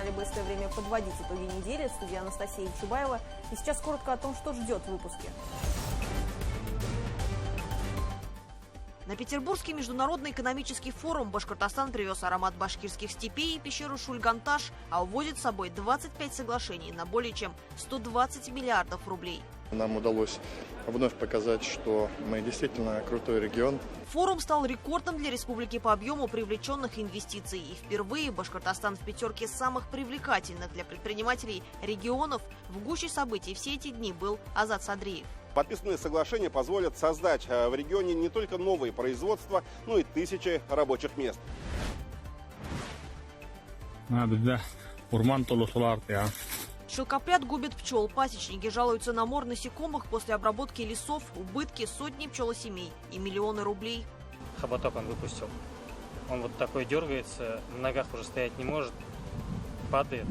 знали быстрое время подводить итоги недели. В студии Анастасия Чубаева. И сейчас коротко о том, что ждет в выпуске. На Петербургский международный экономический форум Башкортостан привез аромат башкирских степей и пещеру Шульганташ, а увозит с собой 25 соглашений на более чем 120 миллиардов рублей. Нам удалось вновь показать, что мы действительно крутой регион. Форум стал рекордом для республики по объему привлеченных инвестиций. И впервые Башкортостан в пятерке самых привлекательных для предпринимателей регионов. В гуще событий все эти дни был Азат Садриев. Подписанные соглашения позволят создать в регионе не только новые производства, но и тысячи рабочих мест. Шелкопряд губит пчел. Пасечники жалуются на мор насекомых после обработки лесов, убытки сотни пчелосемей и миллионы рублей. Хоботок он выпустил. Он вот такой дергается, на ногах уже стоять не может, падает.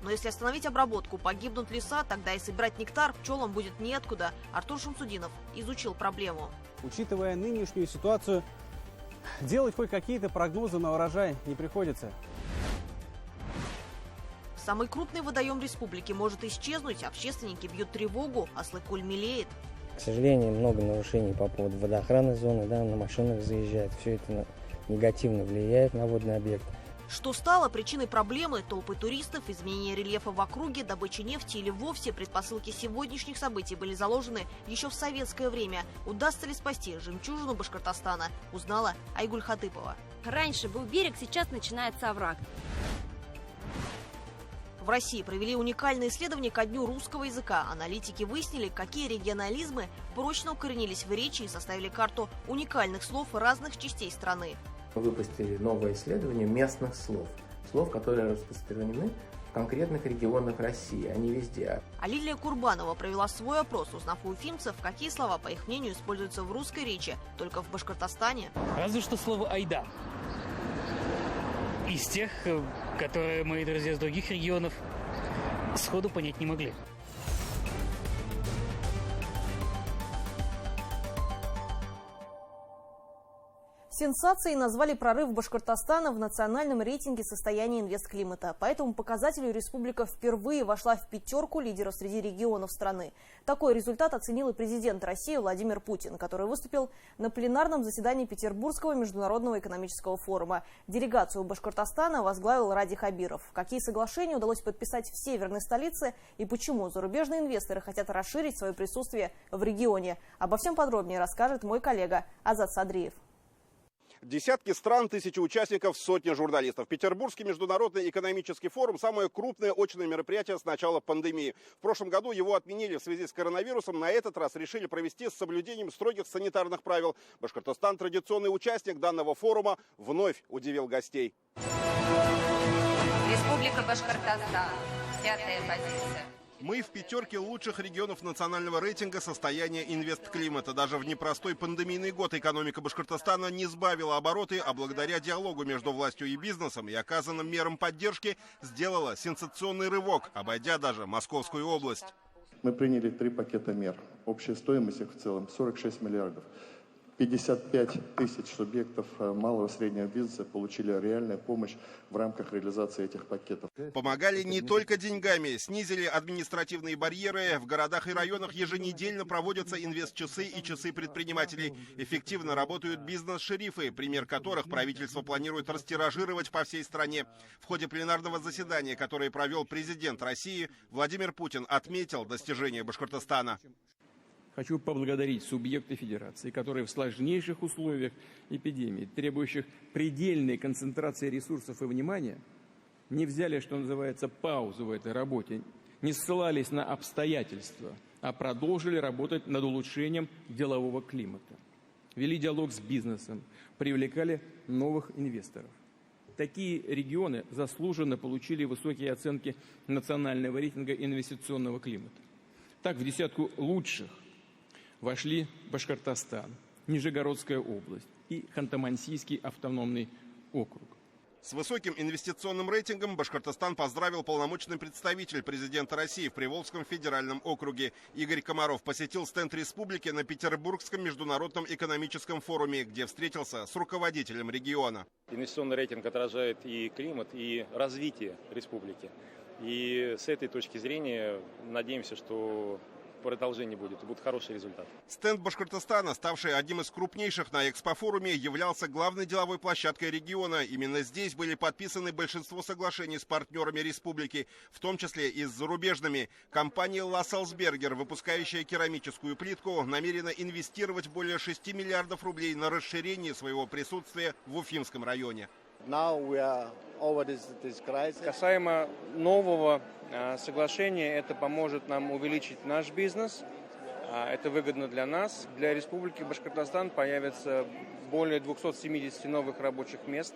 Но если остановить обработку, погибнут леса, тогда и собирать нектар пчелам будет неоткуда. Артур Шамсудинов изучил проблему. Учитывая нынешнюю ситуацию, делать хоть какие-то прогнозы на урожай не приходится. Самый крупный водоем республики может исчезнуть. Общественники бьют тревогу, а Слыкуль мелеет. К сожалению, много нарушений по поводу водоохранной зоны, на машинах заезжает. Все это негативно влияет на водный объект. Что стало причиной проблемы? Толпы туристов, изменение рельефа в округе, добыча нефти или вовсе предпосылки сегодняшних событий были заложены еще в советское время. Удастся ли спасти жемчужину Башкортостана, узнала Айгуль Хатыпова. Раньше был берег, сейчас начинается овраг. В России провели уникальное исследование ко Дню русского языка. Аналитики выяснили, какие регионализмы прочно укоренились в речи и составили карту уникальных слов разных частей страны. Мы выпустили новое исследование местных слов. Слов, которые распространены в конкретных регионах России, а не везде. А Лилия Курбанова провела свой опрос, узнав у уфимцев, какие слова, по их мнению, используются в русской речи только в Башкортостане. Разве что слово «айда». Из тех, которые мои друзья из других регионов сходу понять не могли. Сенсацией назвали прорыв Башкортостана в национальном рейтинге состояния инвестклимата. По этому показателю республика впервые вошла в пятерку лидеров среди регионов страны. Такой результат оценил и президент России Владимир Путин, который выступил на пленарном заседании Петербургского международного экономического форума. Делегацию Башкортостана возглавил Ради Хабиров. Какие соглашения удалось подписать в северной столице и почему зарубежные инвесторы хотят расширить свое присутствие в регионе? Обо всем подробнее расскажет мой коллега Азат Садриев. Десятки стран, тысячи участников, сотни журналистов. Петербургский международный экономический форум – самое крупное очное мероприятие с начала пандемии. В прошлом году его отменили в связи с коронавирусом. На этот раз решили провести с соблюдением строгих санитарных правил. Башкортостан, традиционный участник данного форума, вновь удивил гостей. Республика Башкортостан. 5-я позиция. Мы в пятерке лучших регионов национального рейтинга состояния инвестклимата. Даже в непростой пандемийный год экономика Башкортостана не сбавила обороты, а благодаря диалогу между властью и бизнесом и оказанным мерам поддержки сделала сенсационный рывок, обойдя даже Московскую область. Мы приняли 3 пакета мер. Общая стоимость их в целом 46 миллиардов. 55 тысяч субъектов малого и среднего бизнеса получили реальную помощь в рамках реализации этих пакетов. Помогали не только деньгами, снизили административные барьеры. В городах и районах еженедельно проводятся инвестчасы и часы предпринимателей. Эффективно работают бизнес-шерифы, пример которых правительство планирует растиражировать по всей стране. В ходе пленарного заседания, которое провел президент России, Владимир Путин отметил достижения Башкортостана. Хочу поблагодарить субъекты федерации, которые в сложнейших условиях эпидемии, требующих предельной концентрации ресурсов и внимания, не взяли, что называется, паузу в этой работе, не ссылались на обстоятельства, а продолжили работать над улучшением делового климата. Вели диалог с бизнесом, привлекали новых инвесторов. Такие регионы заслуженно получили высокие оценки национального рейтинга инвестиционного климата. Так, в десятку лучших вошли Башкортостан, Нижегородская область и Ханты-Мансийский автономный округ. С высоким инвестиционным рейтингом Башкортостан поздравил полномочный представитель президента России в Приволжском федеральном округе. Игорь Комаров посетил стенд республики на Петербургском международном экономическом форуме, где встретился с руководителем региона. Инвестиционный рейтинг отражает и климат, и развитие республики. И с этой точки зрения надеемся, что продолжение будет хороший результат. Стенд Башкортостана, ставший одним из крупнейших на экспофоруме, являлся главной деловой площадкой региона. Именно здесь были подписаны большинство соглашений с партнерами республики, в том числе и с зарубежными. Компания Ласселсбергер, выпускающая керамическую плитку, намерена инвестировать более 6 миллиардов рублей на расширение своего присутствия в Уфимском районе. Касаемо нового соглашения, это поможет нам увеличить наш бизнес. Это выгодно для нас. Для Республики Башкортостан появится более 270 новых рабочих мест.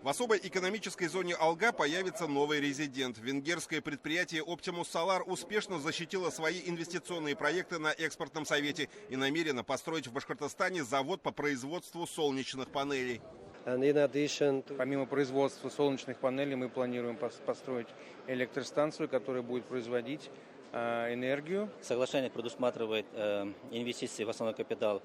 В особой экономической зоне Алга появится новый резидент. Венгерское предприятие Optimus Solar успешно защитило свои инвестиционные проекты на экспортном совете и намерено построить в Башкортостане завод по производству солнечных панелей. Помимо производства солнечных панелей, мы планируем построить электростанцию, которая будет производить энергию. Соглашение предусматривает инвестиции в основной капитал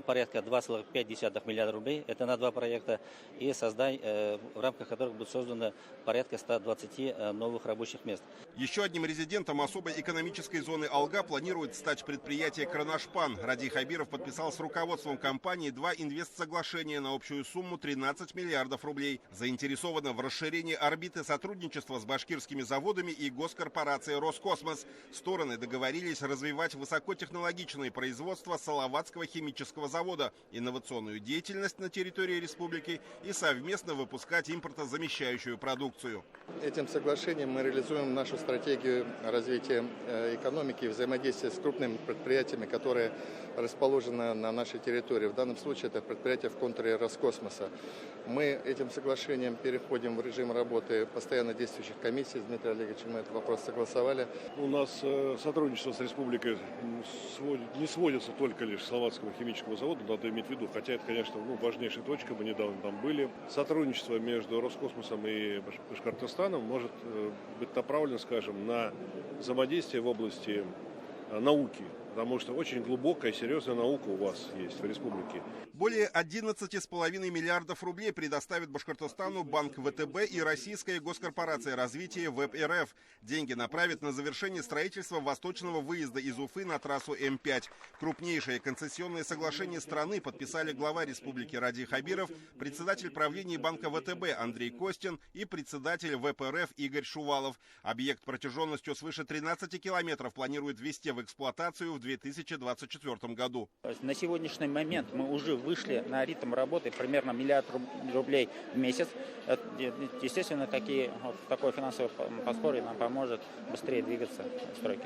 порядка 2,5 миллиарда рублей. Это на 2 проекта. И в рамках которых будет создано порядка 120 новых рабочих мест. Еще одним резидентом особой экономической зоны Алга планирует стать предприятие «Кронашпан». Радий Хабиров подписал с руководством компании 2 инвестсоглашения на общую сумму 13 миллиардов рублей. Заинтересована в расширении орбиты сотрудничества с башкирскими заводами и госкорпорацией «Роскосмос». Стороны договорились развивать высокотехнологичное производство Салаватского химического завода, инновационную деятельность на территории республики и совместно выпускать импортозамещающую продукцию. Этим соглашением мы реализуем нашу стратегию развития экономики и взаимодействия с крупными предприятиями, которые расположены на нашей территории. В данном случае это предприятие в контуре Роскосмоса. Мы этим соглашением переходим в режим работы постоянно действующих комиссий. С Дмитрием Олеговичем мы этот вопрос согласовали. У нас сотрудничество с республикой не сводится только лишь к Салаватскому химическому заводу, надо иметь в виду, хотя это, конечно, важнейшая точка, мы недавно там были. Сотрудничество между Роскосмосом и Башкортостаном может быть направлено, скажем, на взаимодействие в области науки, потому что очень глубокая и серьезная наука у вас есть в республике. Более 11,5 миллиардов рублей предоставит Башкортостану Банк ВТБ и Российская госкорпорация развития ВЭБ РФ. Деньги направят на завершение строительства восточного выезда из Уфы на трассу М5. Крупнейшее концессионное соглашение страны подписали глава республики Радий Хабиров, председатель правления Банка ВТБ Андрей Костин и председатель ВЭБ РФ Игорь Шувалов. Объект протяженностью свыше 13 километров планируют ввести в эксплуатацию в 2024 году. На сегодняшний момент мы уже вышли на ритм работы примерно 1 миллиард рублей в месяц. Естественно, такое финансовое подспорье нам поможет быстрее двигаться в стройке.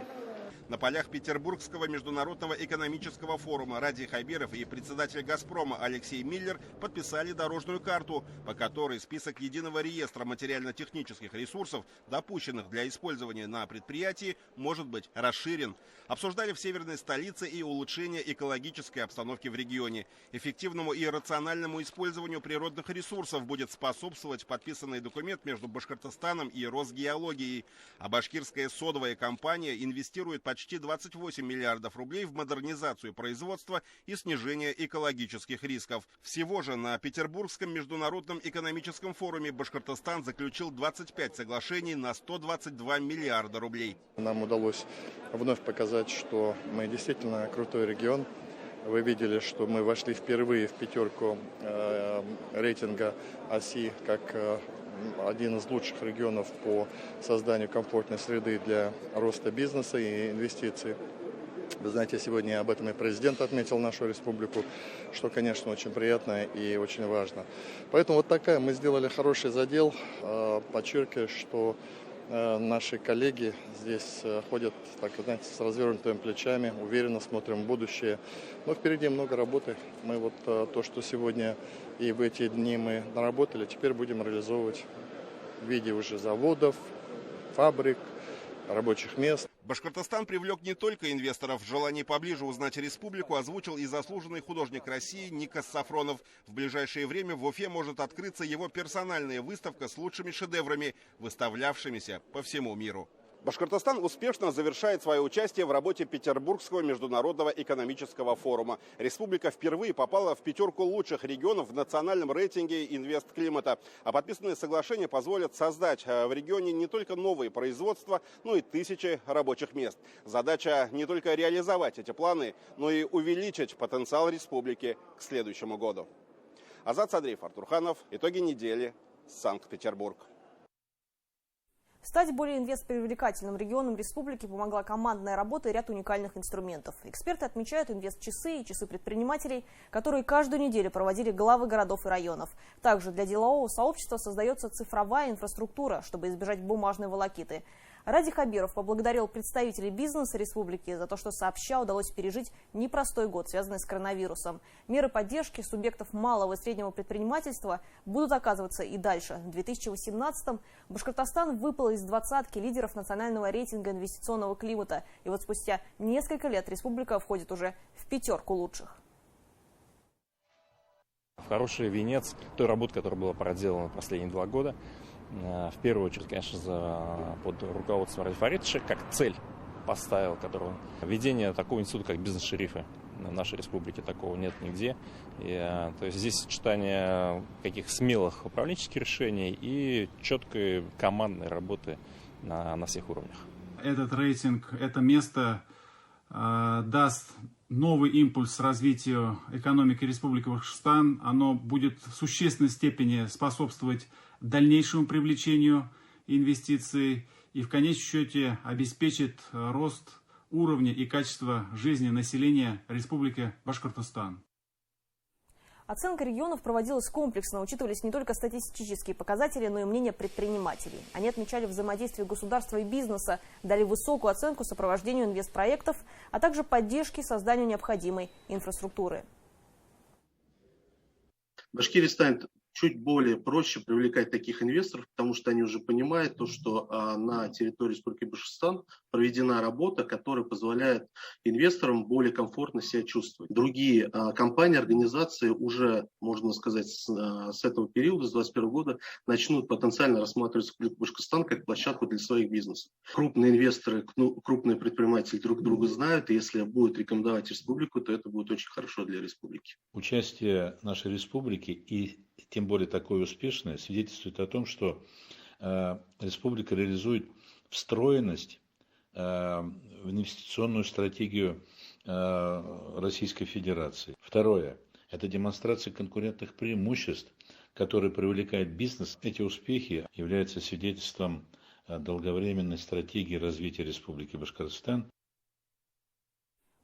На полях Петербургского международного экономического форума Радий Хабиров и председатель «Газпрома» Алексей Миллер подписали дорожную карту, по которой список единого реестра материально-технических ресурсов, допущенных для использования на предприятии, может быть расширен. Обсуждали в северной столице и улучшение экологической обстановки в регионе. Эффективному и рациональному использованию природных ресурсов будет способствовать подписанный документ между Башкортостаном и Росгеологией. А башкирская содовая компания инвестирует почти 28 миллиардов рублей в модернизацию производства и снижение экологических рисков. Всего же на Петербургском международном экономическом форуме Башкортостан заключил 25 соглашений на 122 миллиарда рублей. Нам удалось вновь показать, что мы действительно крутой регион. Вы видели, что мы вошли впервые в 5 рейтинга ОСИ как один из лучших регионов по созданию комфортной среды для роста бизнеса и инвестиций. Вы знаете, сегодня об этом и президент отметил нашу республику, что, конечно, очень приятно и очень важно. Поэтому мы сделали хороший задел. Подчеркиваю, что наши коллеги здесь ходят, с развернутыми плечами, уверенно смотрим в будущее. Но впереди много работы. Мы то, что сегодня и в эти дни мы наработали, теперь будем реализовывать в виде уже заводов, фабрик, рабочих мест. Башкортостан привлек не только инвесторов. В желании поближе узнать республику озвучил и заслуженный художник России Никос Сафронов. В ближайшее время в Уфе может открыться его персональная выставка с лучшими шедеврами, выставлявшимися по всему миру. Башкортостан успешно завершает свое участие в работе Петербургского международного экономического форума. Республика впервые попала в пятерку лучших регионов в национальном рейтинге «Инвестклимата». А подписанные соглашения позволят создать в регионе не только новые производства, но и тысячи рабочих мест. Задача не только реализовать эти планы, но и увеличить потенциал республики к следующему году. Азат Садриев, Артур Ханов. Итоги недели. Санкт-Петербург. Стать более инвестпривлекательным регионом республики помогла командная работа и ряд уникальных инструментов. Эксперты отмечают инвестчасы и часы предпринимателей, которые каждую неделю проводили главы городов и районов. Также для делового сообщества создается цифровая инфраструктура, чтобы избежать бумажной волокиты. Ради Хабиров поблагодарил представителей бизнеса республики за то, что сообща удалось пережить непростой год, связанный с коронавирусом. Меры поддержки субъектов малого и среднего предпринимательства будут оказываться и дальше. В 2018-м Башкортостан выпал из двадцатки лидеров национального рейтинга инвестиционного климата. И вот спустя несколько лет республика входит уже в пятерку лучших. Хороший венец той работы, которая была проделана последние 2 года. В первую очередь, конечно, под руководством Радифа Аритовича, как цель поставил, которую введение такого института, как бизнес-шерифы. В нашей республике такого нет нигде. То есть здесь сочетание каких смелых управленческих решений и четкой командной работы на всех уровнях. Этот рейтинг, это место даст новый импульс развитию экономики Республики Башкортостан. Оно будет в существенной степени способствовать дальнейшему привлечению инвестиций и в конечном счете обеспечит рост уровня и качества жизни населения Республики Башкортостан. Оценка регионов проводилась комплексно, учитывались не только статистические показатели, но и мнения предпринимателей. Они отмечали взаимодействие государства и бизнеса, дали высокую оценку сопровождению инвестпроектов, а также поддержке созданию необходимой инфраструктуры. Башкирия станет чуть более проще привлекать таких инвесторов, потому что они уже понимают то, что на территории Республики Башкортостан проведена работа, которая позволяет инвесторам более комфортно себя чувствовать. Другие компании, организации уже, можно сказать, с этого периода, с 2021 года, начнут потенциально рассматривать Республику Башкортостан как площадку для своих бизнесов. Крупные инвесторы, крупные предприниматели друг друга знают, и если будут рекомендовать республику, то это будет очень хорошо для республики. Участие нашей республики и тем более такое успешное, свидетельствует о том, что республика реализует встроенность в инвестиционную стратегию Российской Федерации. Второе – это демонстрация конкурентных преимуществ, которые привлекает бизнес. Эти успехи являются свидетельством долговременной стратегии развития Республики Башкортостан.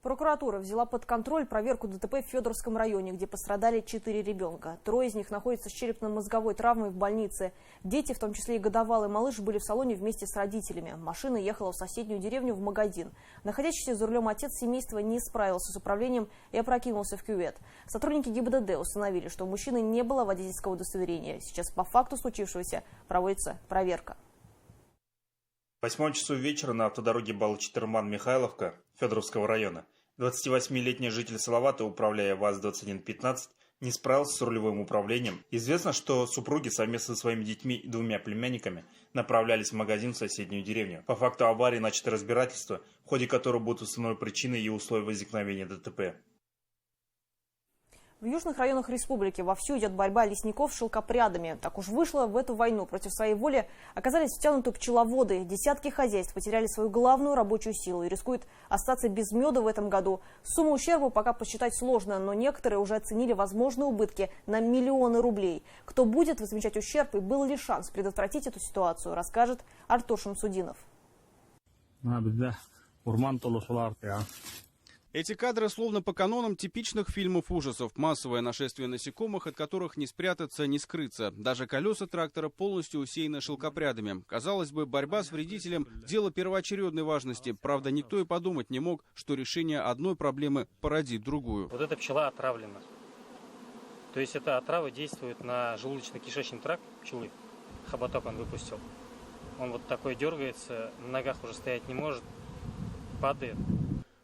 Прокуратура взяла под контроль проверку ДТП в Федоровском районе, где пострадали 4 ребенка. 3 из них находятся с черепно-мозговой травмой в больнице. Дети, в том числе и годовалый малыш, были в салоне вместе с родителями. Машина ехала в соседнюю деревню в магазин. Находящийся за рулем отец семейства не справился с управлением и опрокинулся в кювет. Сотрудники ГИБДД установили, что у мужчины не было водительского удостоверения. Сейчас по факту случившегося проводится проверка. В 8 часу вечера на автодороге Балыч-Терман-Михайловка Федоровского района 28-летний житель Салавата, управляя ВАЗ-2115, не справился с рулевым управлением. Известно, что супруги совместно со своими детьми и 2 племянниками направлялись в магазин в соседнюю деревню. По факту аварии начато разбирательство, в ходе которого будут установлены причины и условия возникновения ДТП. В южных районах республики вовсю идет борьба лесников с шелкопрядами. Так уж вышло, в эту войну против своей воли оказались втянуты пчеловоды. Десятки хозяйств потеряли свою главную рабочую силу и рискуют остаться без меда в этом году. Сумму ущерба пока посчитать сложно, но некоторые уже оценили возможные убытки на миллионы рублей. Кто будет возмещать ущерб и был ли шанс предотвратить эту ситуацию, расскажет Артур Шамсудинов. Эти кадры словно по канонам типичных фильмов ужасов. Массовое нашествие насекомых, от которых не спрятаться, не скрыться. Даже колеса трактора полностью усеяны шелкопрядами. Казалось бы, борьба с вредителем – дело первоочередной важности. Правда, никто и подумать не мог, что решение одной проблемы породит другую. Вот эта пчела отравлена. То есть эта отрава действует на желудочно-кишечный тракт пчелы. Хоботок он выпустил. Он вот такой дергается, на ногах уже стоять не может. падает.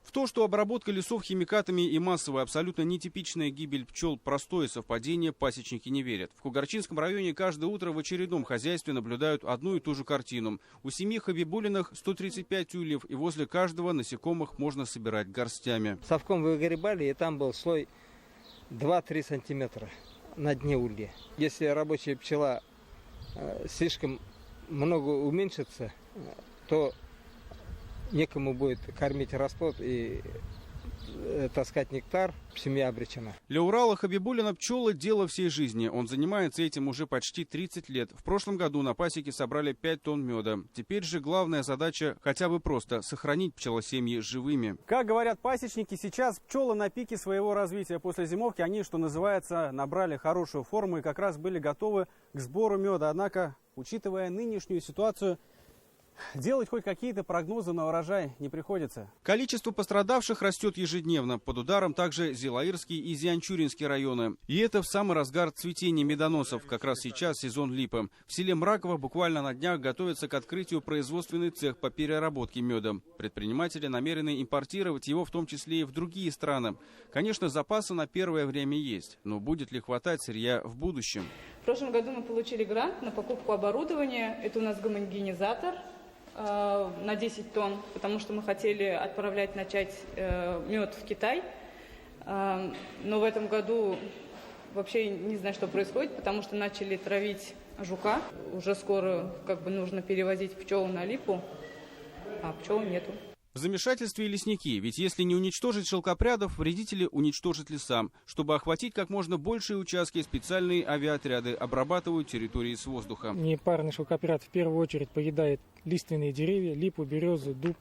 В то, что обработка лесов химикатами и массовая, абсолютно нетипичная гибель пчел – простое совпадение, пасечники не верят. В Кугарчинском районе каждое утро в очередном хозяйстве наблюдают одну и ту же картину. У семьи Хабибулиных 135 ульев, и возле каждого насекомых можно собирать горстями. Совком выгребали, и там был слой 2-3 сантиметра на дне улья. Если рабочая пчела слишком много уменьшится, то некому будет кормить расплод и таскать нектар, семья обречена. Для Урала Хабибулина пчелы – дело всей жизни. Он занимается этим уже почти 30 лет. В прошлом году на пасеке собрали 5 тонн меда. Теперь же главная задача хотя бы просто сохранить пчелосемьи живыми. Как говорят пасечники, сейчас пчелы на пике своего развития. После зимовки они, что называется, набрали хорошую форму и как раз были готовы к сбору меда. Однако, учитывая нынешнюю ситуацию, делать хоть какие-то прогнозы на урожай не приходится. Количество пострадавших растет ежедневно. Под ударом также Зилаирский и Зианчуринский районы. И это в самый разгар цветения медоносов. Как раз сейчас сезон липы. В селе Мраково буквально на днях готовится к открытию производственный цех по переработке меда. Предприниматели намерены импортировать его в том числе и в другие страны. Конечно, запасы на первое время есть. Но будет ли хватать сырья в будущем? В прошлом году мы получили грант на покупку оборудования. Это у нас гомогенизатор на 10 тонн, потому что мы хотели начать мед в Китай. Но в этом году вообще не знаю, что происходит, потому что начали травить жука. Уже скоро нужно перевозить пчел на липу, а пчел нету. В замешательстве и лесники, ведь если не уничтожить шелкопрядов, вредители уничтожат леса. Чтобы охватить как можно большие участки, специальные авиаотряды обрабатывают территории с воздуха. Непарный шелкопряд в первую очередь поедает лиственные деревья, липу, березу, дуб.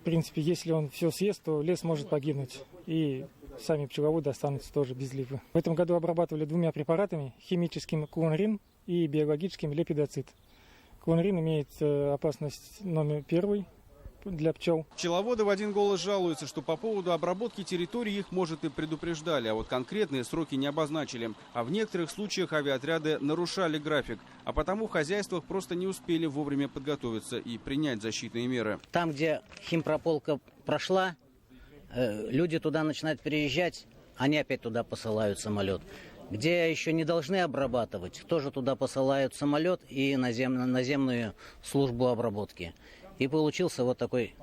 В принципе, если он все съест, то лес может погибнуть. И сами пчеловоды останутся тоже без липы. В этом году обрабатывали 2 препаратами, химическим клонрин и биологическим лепидоцит. Клонрин имеет опасность номер 1 для пчел. Пчеловоды в один голос жалуются, что по поводу обработки территории их, может, и предупреждали, а вот конкретные сроки не обозначили. А в некоторых случаях авиаотряды нарушали график, а потому в хозяйствах просто не успели вовремя подготовиться и принять защитные меры. Там, где химпрополка прошла, люди туда начинают переезжать, они опять туда посылают самолет. Где еще не должны обрабатывать, тоже туда посылают самолет и наземную службу обработки. И получился вот такой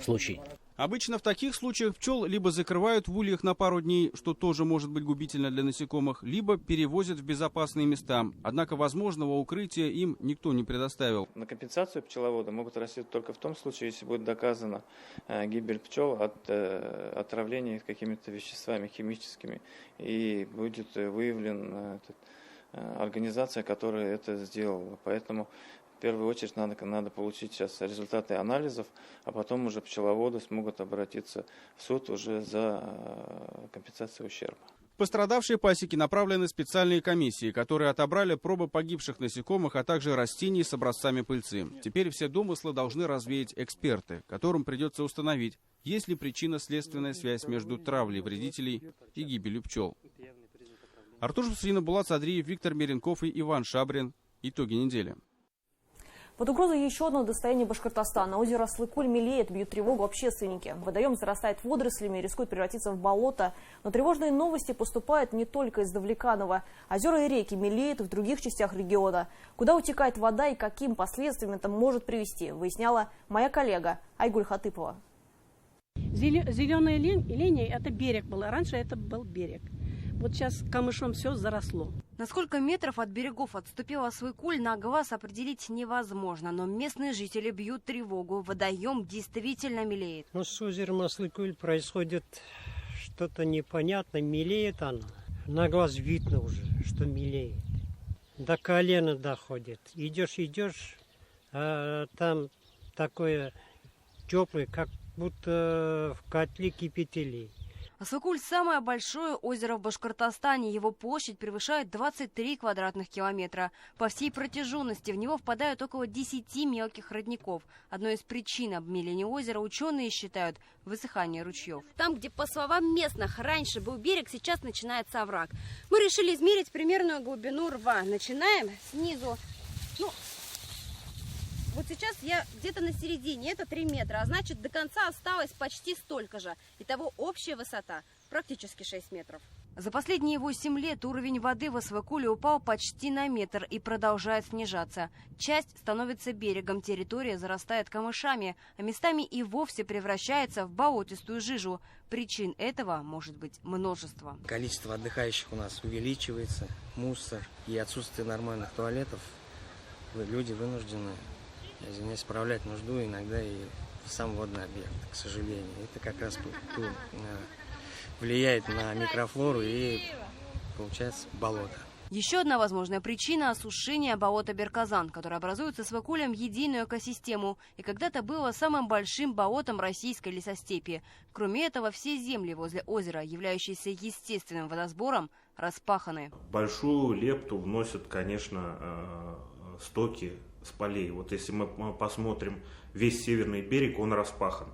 случай. Обычно в таких случаях пчел либо закрывают в ульях на пару дней, что тоже может быть губительно для насекомых, либо перевозят в безопасные места. Однако возможного укрытия им никто не предоставил. На компенсацию пчеловоды могут рассчитывать только в том случае, если будет доказана гибель пчел от отравления какими-то веществами химическими и будет выявлена организация, которая это сделала. Поэтому в первую очередь надо получить сейчас результаты анализов, а потом уже пчеловоды смогут обратиться в суд уже за компенсацией ущерба. В пострадавшие пасеки направлены специальные комиссии, которые отобрали пробы погибших насекомых, а также растений с образцами пыльцы. Теперь все домыслы должны развеять эксперты, которым придется установить, есть ли причинно-следственная связь между травлей вредителей и гибелью пчел. Артур Шустрина, Булат Садриев, Виктор Меренков и Иван Шабрин. Итоги недели. Под угрозой еще одно достояние Башкортостана. Озеро Аслыкуль мелеет, бьют тревогу общественники. Водоем зарастает водорослями и рискует превратиться в болото. Но тревожные новости поступают не только из Давлеканова. Озера и реки мелеют в других частях региона. Куда утекает вода и каким последствиям это может привести, выясняла моя коллега Айгуль Хатыпова. Зеленая линия – это берег был. Раньше это был берег. Вот сейчас камышом все заросло. На сколько метров от берегов отступил Аслыкуль, на глаз определить невозможно. Но местные жители бьют тревогу. Водоем действительно мелеет. Но с озером Аслыкуль происходит что-то непонятное. Мелеет оно. На глаз видно уже, что мелеет. До колена доходит. Идешь, а там такое теплое, как будто в котле кипятили. Аслыкуль – самое большое озеро в Башкортостане. Его площадь превышает 23 квадратных километра. По всей протяженности в него впадают около 10 мелких родников. Одной из причин обмеления озера ученые считают высыхание ручьев. Там, где, по словам местных, раньше был берег, сейчас начинается овраг. Мы решили измерить примерную глубину рва. Начинаем снизу. Вот сейчас я где-то на середине, это 3 метра, а значит до конца осталось почти столько же. Итого общая высота практически 6 метров. За последние 8 лет уровень воды в Освекуле упал почти на метр и продолжает снижаться. Часть становится берегом, территория зарастает камышами, а местами и вовсе превращается в болотистую жижу. Причин этого может быть множество. Количество отдыхающих у нас увеличивается, мусор и отсутствие нормальных туалетов. Люди вынуждены, извиняюсь, справлять нужду иногда и в сам водный объект, к сожалению. Это как раз влияет на микрофлору и получается болото. Еще одна возможная причина – осушение болота Берказан, которое образуется с Освекулем в единую экосистему и когда-то было самым большим болотом российской лесостепи. Кроме этого, все земли возле озера, являющиеся естественным водосбором, распаханы. Большую лепту вносят, конечно, стоки с полей. Вот если мы посмотрим, весь северный берег, он распахан.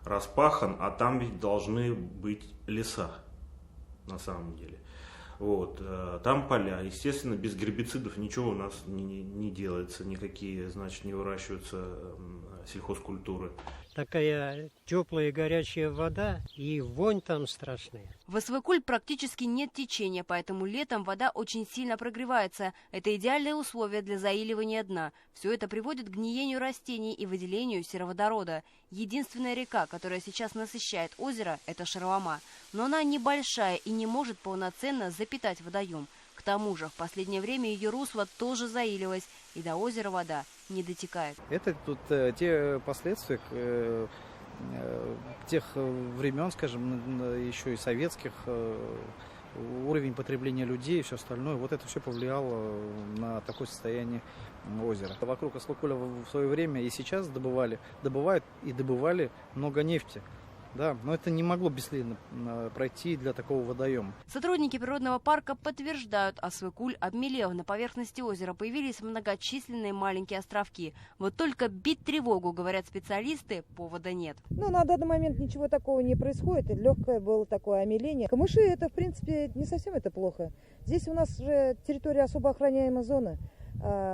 А там ведь должны быть леса, на самом деле. Вот, там поля. Естественно, без гербицидов ничего у нас не делается, никакие, значит, не выращиваются сельхозкультуры. Такая теплая горячая вода и вонь там страшная. В Освекуль практически нет течения, поэтому летом вода очень сильно прогревается. Это идеальные условия для заиливания дна. Все это приводит к гниению растений и выделению сероводорода. Единственная река, которая сейчас насыщает озеро, это Шарлама. Но она небольшая и не может полноценно запитать водоем. К тому же в последнее время ее русло тоже заилилось, и до озера вода не дотекает. Это тут те последствия тех времен, скажем, еще и советских, уровень потребления людей и все остальное. Вот это все повлияло на такое состояние озера. Вокруг Освекуля в свое время и сейчас добывали много нефти. Да, но это не могло бесследно пройти для такого водоема. Сотрудники природного парка подтверждают, Освекуль обмелел. На поверхности озера появились многочисленные маленькие островки. Вот только бить тревогу, говорят специалисты, повода нет. На данный момент ничего такого не происходит. Легкое было такое омеление. Камыши, это, в принципе, не совсем это плохо. Здесь у нас же территория особо охраняемой зоны.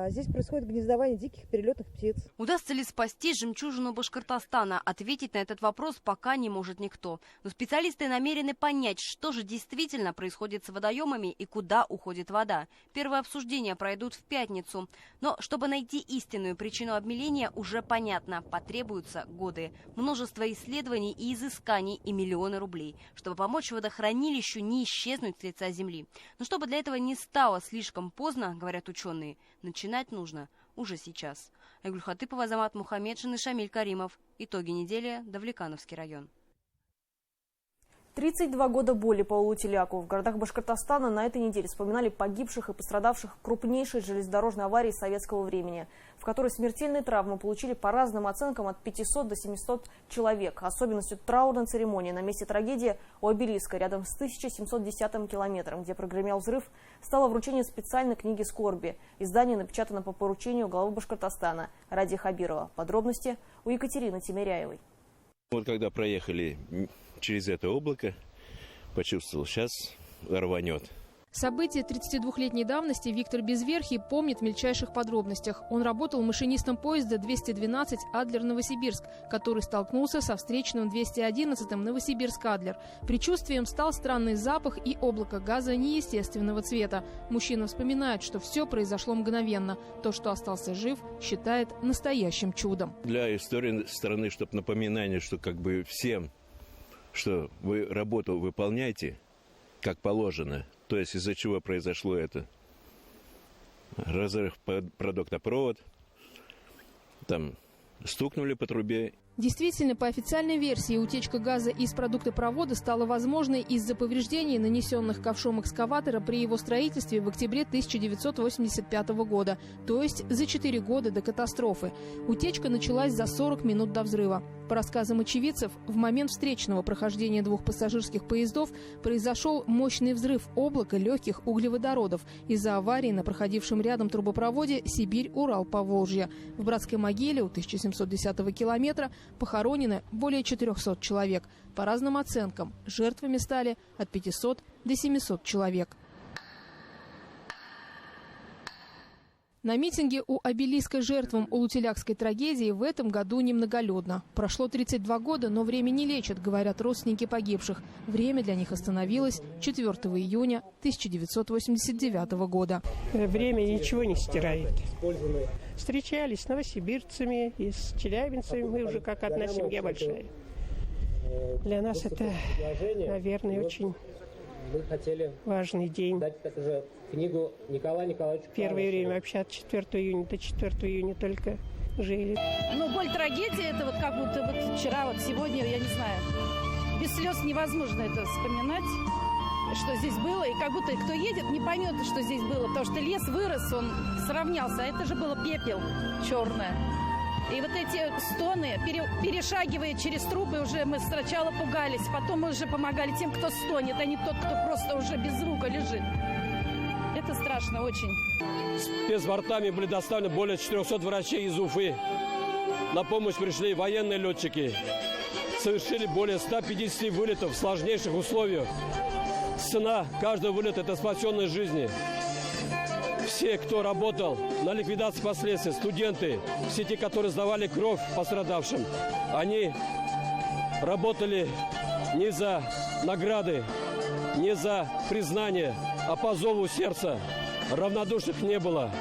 Здесь происходит гнездование диких перелетных птиц. Удастся ли спасти жемчужину Башкортостана? Ответить на этот вопрос пока не может никто. Но специалисты намерены понять, что же действительно происходит с водоемами и куда уходит вода. Первые обсуждения пройдут в пятницу. Но чтобы найти истинную причину обмеления, уже понятно, потребуются годы. Множество исследований и изысканий и миллионы рублей, чтобы помочь водохранилищу не исчезнуть с лица земли. Но чтобы для этого не стало слишком поздно, говорят ученые, начинать нужно уже сейчас. Айгуль Хатыпова, Азамат Мухаммедшин и Шамиль Каримов. Итоги недели. Давлекановский район. 32 года боли по Аллу Теляку. В городах Башкортостана на этой неделе вспоминали погибших и пострадавших в крупнейшей железнодорожной аварии советского времени, в которой смертельные травмы получили по разным оценкам от 500 до 700 человек. Особенностью траурной церемонии на месте трагедии у обелиска рядом с 1710 километром, где прогремел взрыв, стало вручение специальной книги скорби. Издание напечатано по поручению главы Башкортостана Ради Хабирова. Подробности у Екатерины Тимиряевой. Вот когда проехали через это облако, почувствовал, сейчас рванет. События 32-летней давности Виктор Безверхий помнит в мельчайших подробностях. Он работал машинистом поезда 212 Адлер-Новосибирск, который столкнулся со встречным 211-м Новосибирск-Адлер. Предчувствием стал странный запах и облако газа неестественного цвета. Мужчина вспоминает, что все произошло мгновенно. То, что остался жив, считает настоящим чудом. Для истории страны, чтобы напоминание, что как бы всем, что вы работу выполняете как положено. То есть из-за чего произошло это? Разрыв продуктопровод, там стукнули по трубе. Действительно, по официальной версии, утечка газа из продуктопровода стала возможной из-за повреждений, нанесенных ковшом экскаватора при его строительстве в октябре 1985 года, то есть за 4 года до катастрофы. Утечка началась за 40 минут до взрыва. По рассказам очевидцев, в момент встречного прохождения 2 пассажирских поездов произошел мощный взрыв облака легких углеводородов из-за аварии на проходившем рядом трубопроводе Сибирь-Урал-Поволжье. В братской могиле у 1710-го километра похоронены более 400 человек. По разным оценкам, жертвами стали от 500 до 700 человек. На митинге у обелиска жертвам Улутилякской трагедии в этом году немноголюдно. Прошло 32 года, но время не лечит, говорят родственники погибших. Время для них остановилось 4 июня 1989 года. Время ничего не стирает. Встречались с новосибирцами и с челябинцами. Мы уже как одна семья большая. Для нас это, наверное, очень важный день. Книгу Николая Николаевича. Первое время вообще от 4 июня до 4 июня только жили. Ну, боль трагедии, это вот как будто вот вчера, вот сегодня, я не знаю, без слез невозможно это вспоминать, что здесь было. И как будто кто едет, не поймет, что здесь было, потому что лес вырос, он сравнялся, а это же было пепел черное. И вот эти стоны, перешагивая через трупы, уже мы сначала пугались, потом мы уже помогали тем, кто стонет, а не тот, кто просто уже без звука лежит. Это страшно очень. Спецбортами были доставлены более 400 врачей из Уфы. На помощь пришли военные летчики. Совершили более 150 вылетов в сложнейших условиях. Цена каждого вылета – это спасенные жизни. Все, кто работал на ликвидации последствий, студенты, все те, которые сдавали кровь пострадавшим, они работали не за награды, не за признание, а по зову сердца. Равнодушных не было.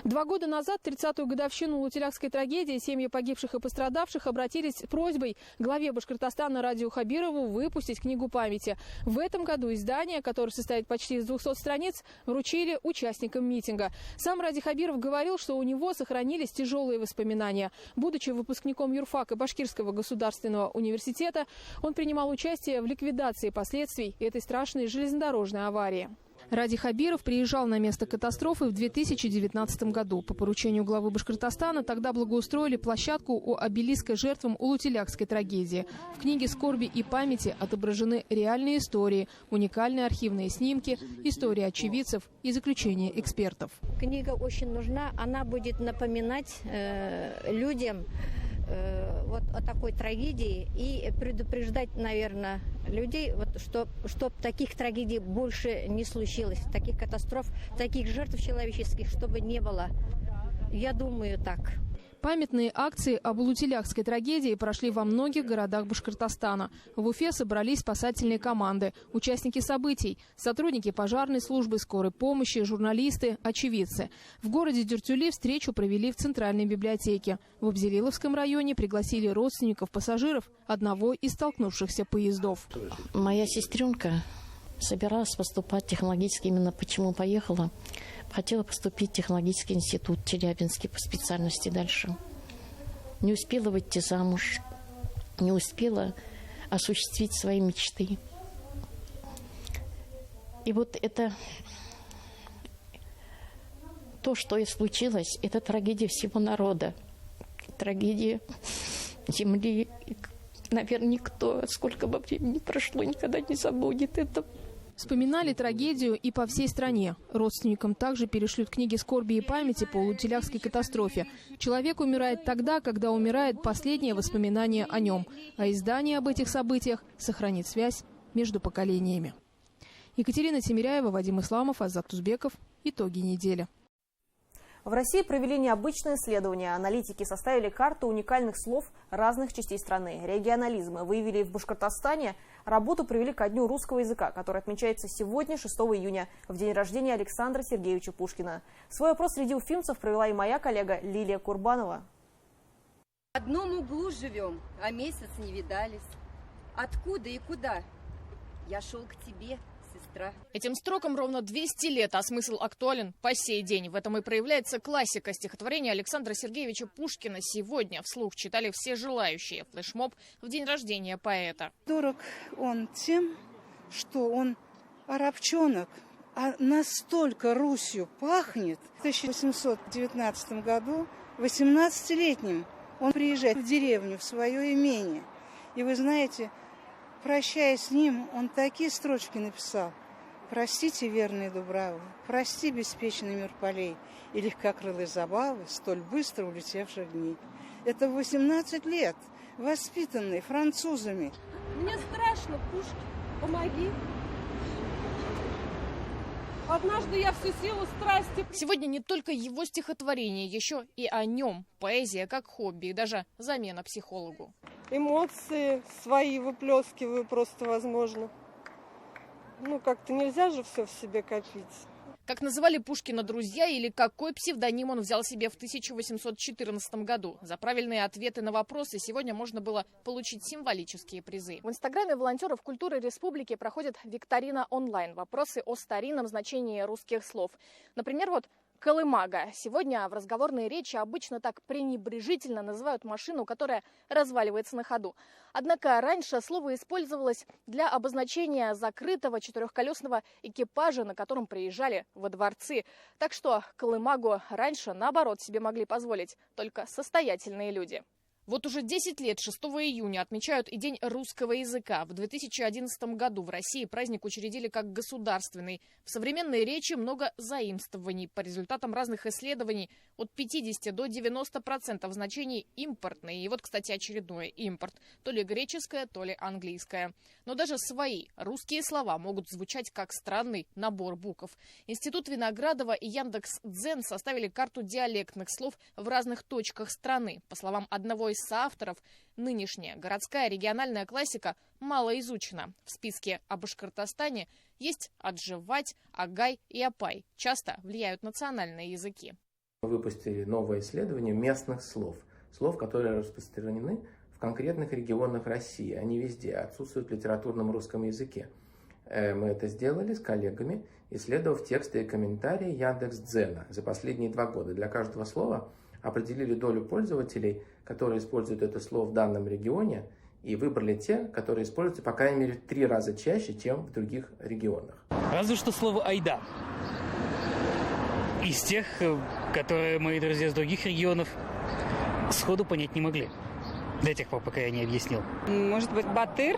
2 года назад, 30-ю годовщину Улутилякской трагедии, семьи погибших и пострадавших обратились с просьбой главе Башкортостана Радиу Хабирову выпустить книгу памяти. В этом году издание, которое состоит почти из 200 страниц, вручили участникам митинга. Сам Ради Хабиров говорил, что у него сохранились тяжелые воспоминания. Будучи выпускником юрфака Башкирского государственного университета, он принимал участие в ликвидации последствий этой страшной железнодорожной аварии. Ради Хабиров приезжал на место катастрофы в 2019 году. По поручению главы Башкортостана тогда благоустроили площадку у обелиска жертвам Улутилякской трагедии. В книге «Скорби и памяти» отображены реальные истории, уникальные архивные снимки, истории очевидцев и заключения экспертов. Книга очень нужна, она будет напоминать людям вот о такой трагедии и предупреждать, наверное, людей, вот, чтобы таких трагедий больше не случилось, таких катастроф, таких жертв человеческих, чтобы не было. Я думаю так. Памятные акции об Улутилякской трагедии прошли во многих городах Башкортостана. В Уфе собрались спасательные команды, участники событий, сотрудники пожарной службы, скорой помощи, журналисты, очевидцы. В городе Дюртюли встречу провели в Центральной библиотеке. В Абзелиловском районе пригласили родственников пассажиров одного из столкнувшихся поездов. Моя сестренка собиралась поступать в технологический, именно почему поехала. Хотела поступить в технологический институт Челябинский по специальности дальше. Не успела выйти замуж, не успела осуществить свои мечты. И вот это то, что и случилось, это трагедия всего народа, трагедия земли. Наверное, никто, сколько бы времени прошло, никогда не забудет это. Вспоминали трагедию и по всей стране. Родственникам также перешлют книги скорби и памяти по Улутилякской катастрофе. Человек умирает тогда, когда умирает последнее воспоминание о нем. А издание об этих событиях сохранит связь между поколениями. Екатерина Тимиряева, Вадим Исламов, Азат Тузбеков. Итоги недели. В России провели необычное исследование. Аналитики составили карту уникальных слов разных частей страны. Регионализмы выявили в Башкортостане. Работу провели ко Дню русского языка, который отмечается сегодня, 6 июня, в день рождения Александра Сергеевича Пушкина. Свой опрос среди уфимцев провела и моя коллега Лилия Курбанова. В одном углу живем, а месяц не видались. Откуда и куда? Я шел к тебе. Этим строкам ровно 200 лет, а смысл актуален по сей день. В этом и проявляется классика стихотворения Александра Сергеевича Пушкина. Сегодня вслух читали все желающие. Флешмоб в день рождения поэта. Дорог он тем, что он арабчонок, а настолько Русью пахнет. В 1819 году, 18-летним, он приезжает в деревню, в свое имение. И вы знаете, прощаясь с ним, он такие строчки написал. «Простите, верные Дубравы, прости, беспечный мир полей и легкокрылые забавы, столь быстро улетевших дней». Это 18 лет, воспитанный французами. Мне страшно, Пушкин, помоги. Однажды я всю силу страсти. Сегодня не только его стихотворение, еще и о нем. Поэзия как хобби и даже замена психологу. Эмоции свои выплескиваю просто, возможно. Как-то нельзя же все в себе копить. Как называли Пушкина друзья или какой псевдоним он взял себе в 1814 году? За правильные ответы на вопросы сегодня можно было получить символические призы. В инстаграме волонтеров культуры республики проходит викторина онлайн. Вопросы о старинном значении русских слов. Например, колымага. Сегодня в разговорной речи обычно так пренебрежительно называют машину, которая разваливается на ходу. Однако раньше слово использовалось для обозначения закрытого четырехколесного экипажа, на котором приезжали во дворцы. Так что колымагу раньше, наоборот, себе могли позволить только состоятельные люди. Вот уже 10 лет 6 июня отмечают и День русского языка. В 2011 году в России праздник учредили как государственный. В современной речи много заимствований. По результатам разных исследований от 50 до 90% значений импортные. И вот, кстати, очередное импорт. То ли греческое, то ли английское. Но даже свои русские слова могут звучать как странный набор букв. Институт Виноградова и Яндекс.Дзен составили карту диалектных слов в разных точках страны. По словам одного из соавторов, нынешняя городская региональная классика мало изучена. В списке о Башкортостане есть «отживать», «агай» и «апай». Часто влияют национальные языки. Мы выпустили новое исследование местных слов. Слов, которые распространены в конкретных регионах России. Они везде отсутствуют в литературном русском языке. Мы это сделали с коллегами, исследовав тексты и комментарии Яндекс.Дзена за последние 2 года. Для каждого слова определили долю пользователей, которые используют это слово в данном регионе, и выбрали те, которые используются, по крайней мере, в 3 раза чаще, чем в других регионах. Разве что слово «айда». Из тех, которые мои друзья из других регионов сходу понять не могли. До тех пор, пока я не объяснил. Может быть, батыр?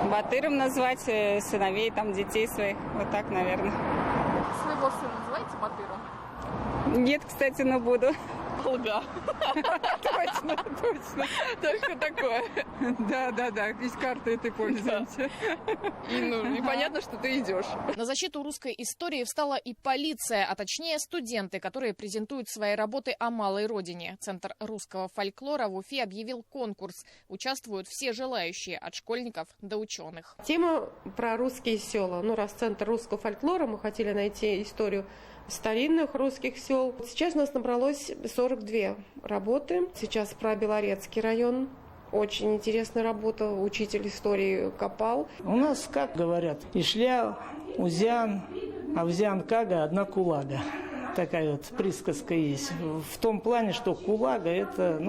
Батыром назвать сыновей, детей своих. Вот так, наверное. Своего сына называете батыром? Нет, кстати, но буду. Лга. Точно. Только такое. Да, из карты этой пользуемся. И понятно, что ты идешь. На защиту русской истории встала и полиция, а точнее студенты, которые презентуют свои работы о малой родине. Центр русского фольклора в Уфе объявил конкурс. Участвуют все желающие, от школьников до ученых. Тема про русские села. Раз Центр русского фольклора, мы хотели найти историю старинных русских сел. Сейчас у нас набралось 42 работы. Сейчас про Белорецкий район. Очень интересная работа. Учитель истории копал. У нас, как говорят, Ишля, Узян, Авзян, Кага, одна кулага. Такая вот присказка есть. В том плане, что кулага – это,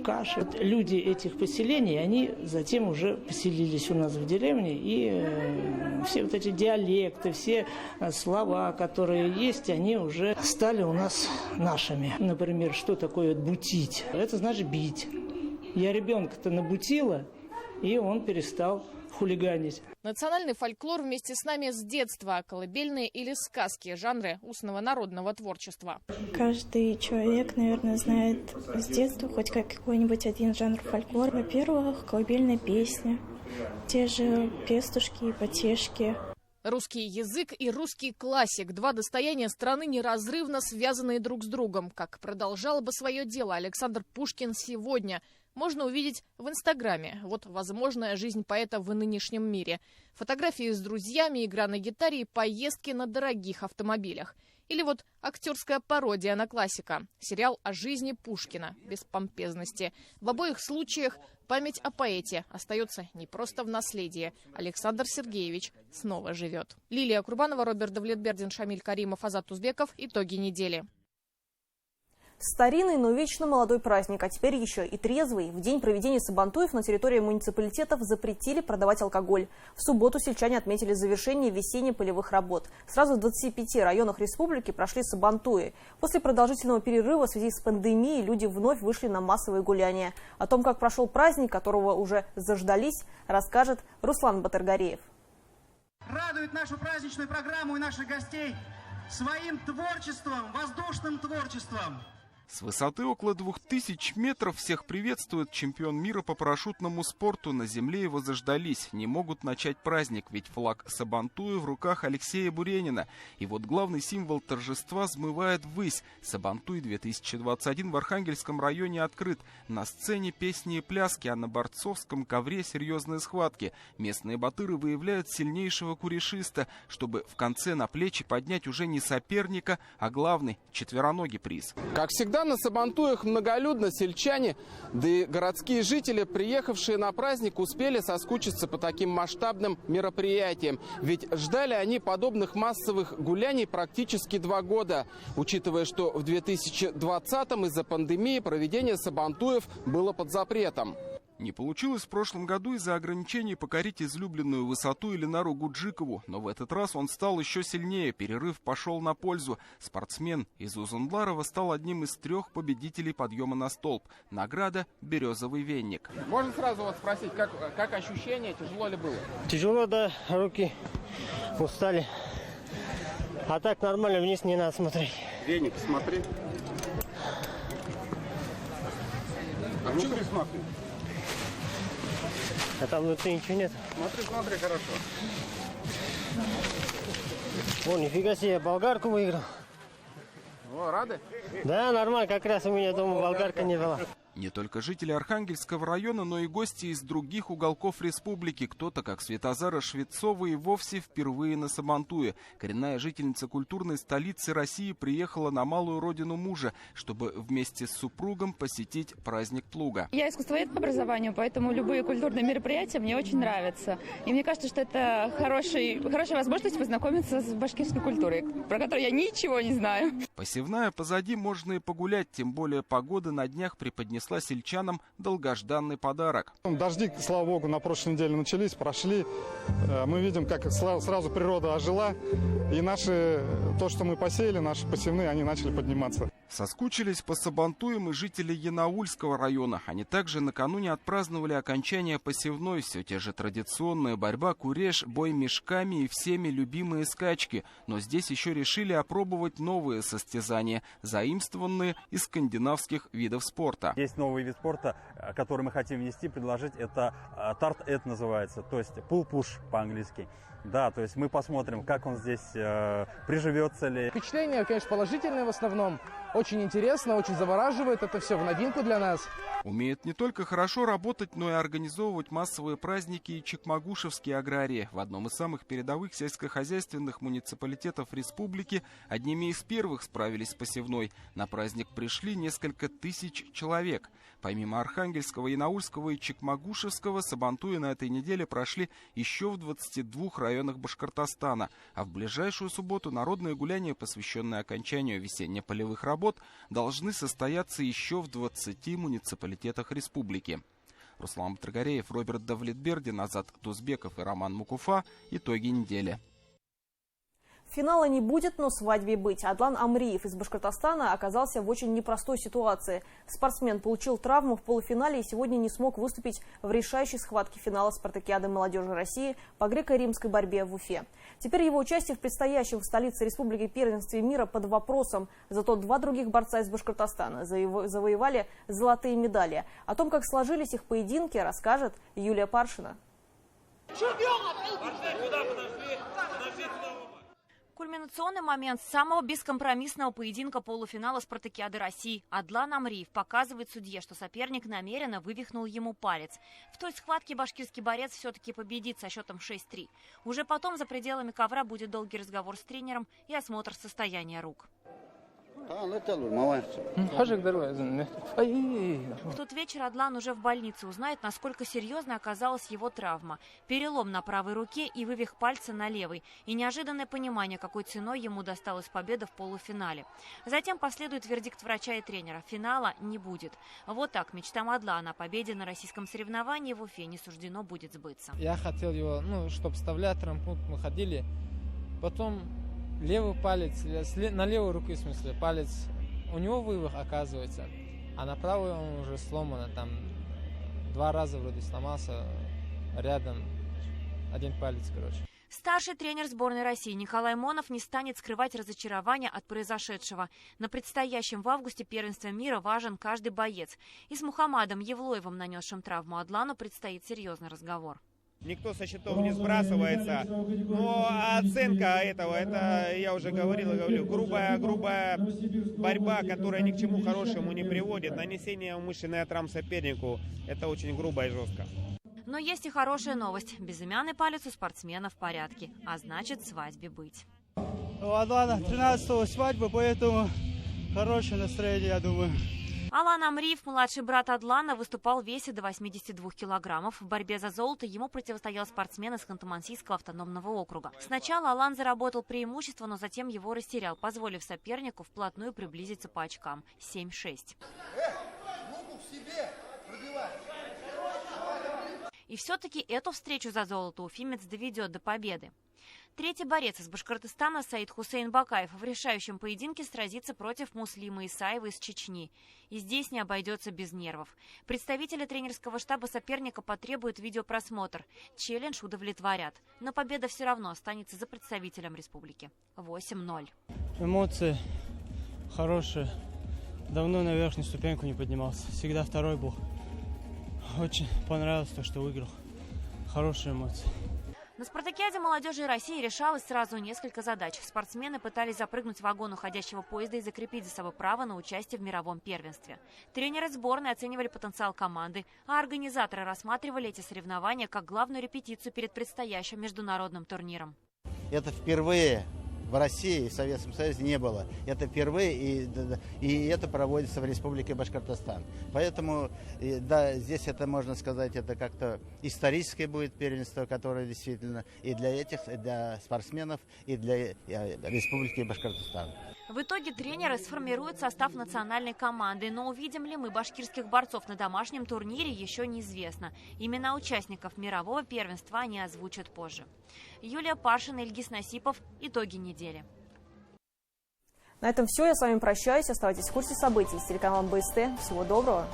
каша. Люди этих поселений, они затем уже поселились у нас в деревне. И все вот эти диалекты, все слова, которые есть, они уже стали у нас нашими. Например, что такое бутить? Это значит бить. Я ребенка-то набутила, и он перестал хулиганить. Национальный фольклор вместе с нами с детства. Колыбельные или сказки, жанры устного народного творчества. Каждый человек, наверное, знает с детства хоть какой-нибудь один жанр фольклора. Во-первых, колыбельная песня, те же пестушки и потешки. Русский язык и русский классик – 2 достояния страны, неразрывно связанные друг с другом. Как продолжал бы свое дело Александр Пушкин сегодня – можно увидеть в Инстаграме. Вот возможная жизнь поэта в нынешнем мире. Фотографии с друзьями, игра на гитаре и поездки на дорогих автомобилях. Или вот актерская пародия на классика. Сериал о жизни Пушкина, без помпезности. В обоих случаях память о поэте остается не просто в наследии. Александр Сергеевич снова живет. Лилия Курбанова, Роберт Давлетбердин, Шамиль Каримов, Азат Узбеков. Итоги недели. Старинный, но вечно молодой праздник, а теперь еще и трезвый. В день проведения сабантуев на территории муниципалитетов запретили продавать алкоголь. В субботу сельчане отметили завершение весенне-полевых работ. Сразу в 25 районах республики прошли сабантуи. После продолжительного перерыва в связи с пандемией люди вновь вышли на массовые гуляния. О том, как прошел праздник, которого уже заждались, расскажет Руслан Батыргареев. Радует нашу праздничную программу и наших гостей своим творчеством, воздушным творчеством. С высоты около 2000 метров всех приветствует чемпион мира по парашютному спорту. На земле его заждались. Не могут начать праздник, ведь флаг Сабантуя в руках Алексея Буренина. И вот главный символ торжества взмывает ввысь. Сабантуй 2021 в Архангельском районе открыт. На сцене песни и пляски, а на борцовском ковре серьезные схватки. Местные батыры выявляют сильнейшего курешиста, чтобы в конце на плечи поднять уже не соперника, а главный четвероногий приз. Как всегда, на Сабантуях многолюдно. Сельчане, да и городские жители, приехавшие на праздник, успели соскучиться по таким масштабным мероприятиям. Ведь ждали они подобных массовых гуляний практически 2 года. Учитывая, что в 2020-м из-за пандемии проведение Сабантуев было под запретом. Не получилось в прошлом году из-за ограничений покорить излюбленную высоту Ильнару Гуджикову, но в этот раз он стал еще сильнее, перерыв пошел на пользу. Спортсмен из Узунларова стал одним из 3 победителей подъема на столб. Награда – березовый венник. Можно сразу вас спросить, как ощущение, тяжело ли было? Тяжело, да, руки устали. А так нормально, вниз не надо смотреть. Веник, смотри. А внутри смотри. А там внутри ничего нет. Смотри, хорошо. О, нифига себе, я болгарку выиграл. О, рады? Да, нормально, как раз у меня дома болгарка не была. Не только жители Архангельского района, но и гости из других уголков республики. Кто-то, как Светозара Швецова, и вовсе впервые на Сабантуе. Коренная жительница культурной столицы России приехала на малую родину мужа, чтобы вместе с супругом посетить праздник плуга. Я искусствовед по образованию, поэтому любые культурные мероприятия мне очень нравятся. И мне кажется, что это хорошая возможность познакомиться с башкирской культурой, про которую я ничего не знаю. Посевная позади, можно и погулять, тем более погода на днях преподнесла сельчанам долгожданный подарок. Дожди, слава богу, на прошлой неделе начались, прошли. Мы видим, как сразу природа ожила. И то, что мы посеяли, наши посевные, они начали подниматься. Соскучились по Сабантуям и жители Янаульского района. Они также накануне отпраздновали окончание посевной. Все те же традиционная борьба, куреш, бой мешками и всеми любимые скачки. Но здесь еще решили опробовать новые состязания, заимствованные из скандинавских видов спорта. Есть новый вид спорта, который мы хотим внести, предложить. Это тарт-эт называется, то есть пул-пуш по-английски. Да, то есть мы посмотрим, как он здесь приживется ли. Впечатления, конечно, положительные в основном. Очень интересно, очень завораживает. Это все в новинку для нас. Умеет не только хорошо работать, но и организовывать массовые праздники и чекмагушевские аграрии. В одном из самых передовых сельскохозяйственных муниципалитетов республики одними из первых справились с посевной. На праздник пришли несколько тысяч человек. Помимо Архангельского, Янаульского и Чекмагушевского, Сабантуи на этой неделе прошли еще в 22 районах Башкортостана. А в ближайшую субботу народные гуляния, посвященные окончанию весенне-полевых работ, должны состояться еще в 20 муниципалитетах республики. Руслан Батыргареев, Роберт Давлетбердин, Азат Тузбеков и Роман Мукуфа. Итоги недели. Финала не будет, но свадьбе быть. Адлан Амриев из Башкортостана оказался в очень непростой ситуации. Спортсмен получил травму в полуфинале и сегодня не смог выступить в решающей схватке финала спартакиады молодежи России по греко-римской борьбе в Уфе. Теперь его участие в предстоящем в столице республики первенстве мира под вопросом. Зато 2 других борца из Башкортостана завоевали золотые медали. О том, как сложились их поединки, расскажет Юлия Паршина. Кульминационный момент самого бескомпромиссного поединка полуфинала спартакиады России. Адлан Амриев показывает судье, что соперник намеренно вывихнул ему палец. В той схватке башкирский борец все-таки победит со счетом 6-3. Уже потом за пределами ковра будет долгий разговор с тренером и осмотр состояния рук. В тот вечер Адлан уже в больнице узнает, насколько серьезной оказалась его травма. Перелом на правой руке и вывих пальца на левой. И неожиданное понимание, какой ценой ему досталась победа в полуфинале. Затем последует вердикт врача и тренера. Финала не будет. Вот так мечтам Адлана о победе на российском соревновании в Уфе не суждено будет сбыться. Я хотел его, чтобы вставлять травмпункт, мы ходили. Потом левый палец, на левую руку, в смысле, палец, у него вывих оказывается, а на правую он уже сломан, там 2 раза вроде сломался рядом, 1 палец, короче. Старший тренер сборной России Николай Монов не станет скрывать разочарование от произошедшего. На предстоящем в августе первенстве мира важен каждый боец. И с Мухаммадом Евлоевым, нанесшим травму Адлану, предстоит серьезный разговор. Никто со счетов не сбрасывается, но оценка этого, это я уже говорил и говорю, грубая борьба, которая ни к чему хорошему не приводит, нанесение умышленной травмы сопернику, это очень грубо и жестко. Но есть и хорошая новость. Безымянный палец у спортсмена в порядке, а значит свадьбе быть. У Адлана 13-го свадьба, поэтому хорошее настроение, я думаю. Алан Амриев, младший брат Адлана, выступал в весе до 82 килограммов. В борьбе за золото ему противостоял спортсмен из Ханты-Мансийского автономного округа. Сначала Алан заработал преимущество, но затем его растерял, позволив сопернику вплотную приблизиться по очкам – 7-6. И все-таки эту встречу за золото уфимец доведет до победы. Третий борец из Башкортостана Саид Хусейн Бакаев в решающем поединке сразится против Муслима Исаева из Чечни. И здесь не обойдется без нервов. Представители тренерского штаба соперника потребуют видеопросмотр. Челлендж удовлетворят. Но победа все равно останется за представителем республики. 8-0. Эмоции хорошие. Давно на верхнюю ступеньку не поднимался. Всегда второй был. Очень понравилось то, что выиграл. Хорошие эмоции. На спартакиаде молодежи России решалось сразу несколько задач. Спортсмены пытались запрыгнуть в вагон уходящего поезда и закрепить за собой право на участие в мировом первенстве. Тренеры сборной оценивали потенциал команды, а организаторы рассматривали эти соревнования как главную репетицию перед предстоящим международным турниром. Это впервые в России и в Советском Союзе не было. Это впервые, и это проводится в Республике Башкортостан. Поэтому, да, здесь это, можно сказать, это как-то историческое будет первенство, которое действительно и для спортсменов, и для Республики Башкортостан. В итоге тренеры сформируют состав национальной команды, но увидим ли мы башкирских борцов на домашнем турнире, еще неизвестно. Имена участников мирового первенства они озвучат позже. Юлия Паршина, Ильгиз Насипов. Итоги недели. На этом все. Я с вами прощаюсь. Оставайтесь в курсе событий с телеканалом БСТ. Всего доброго.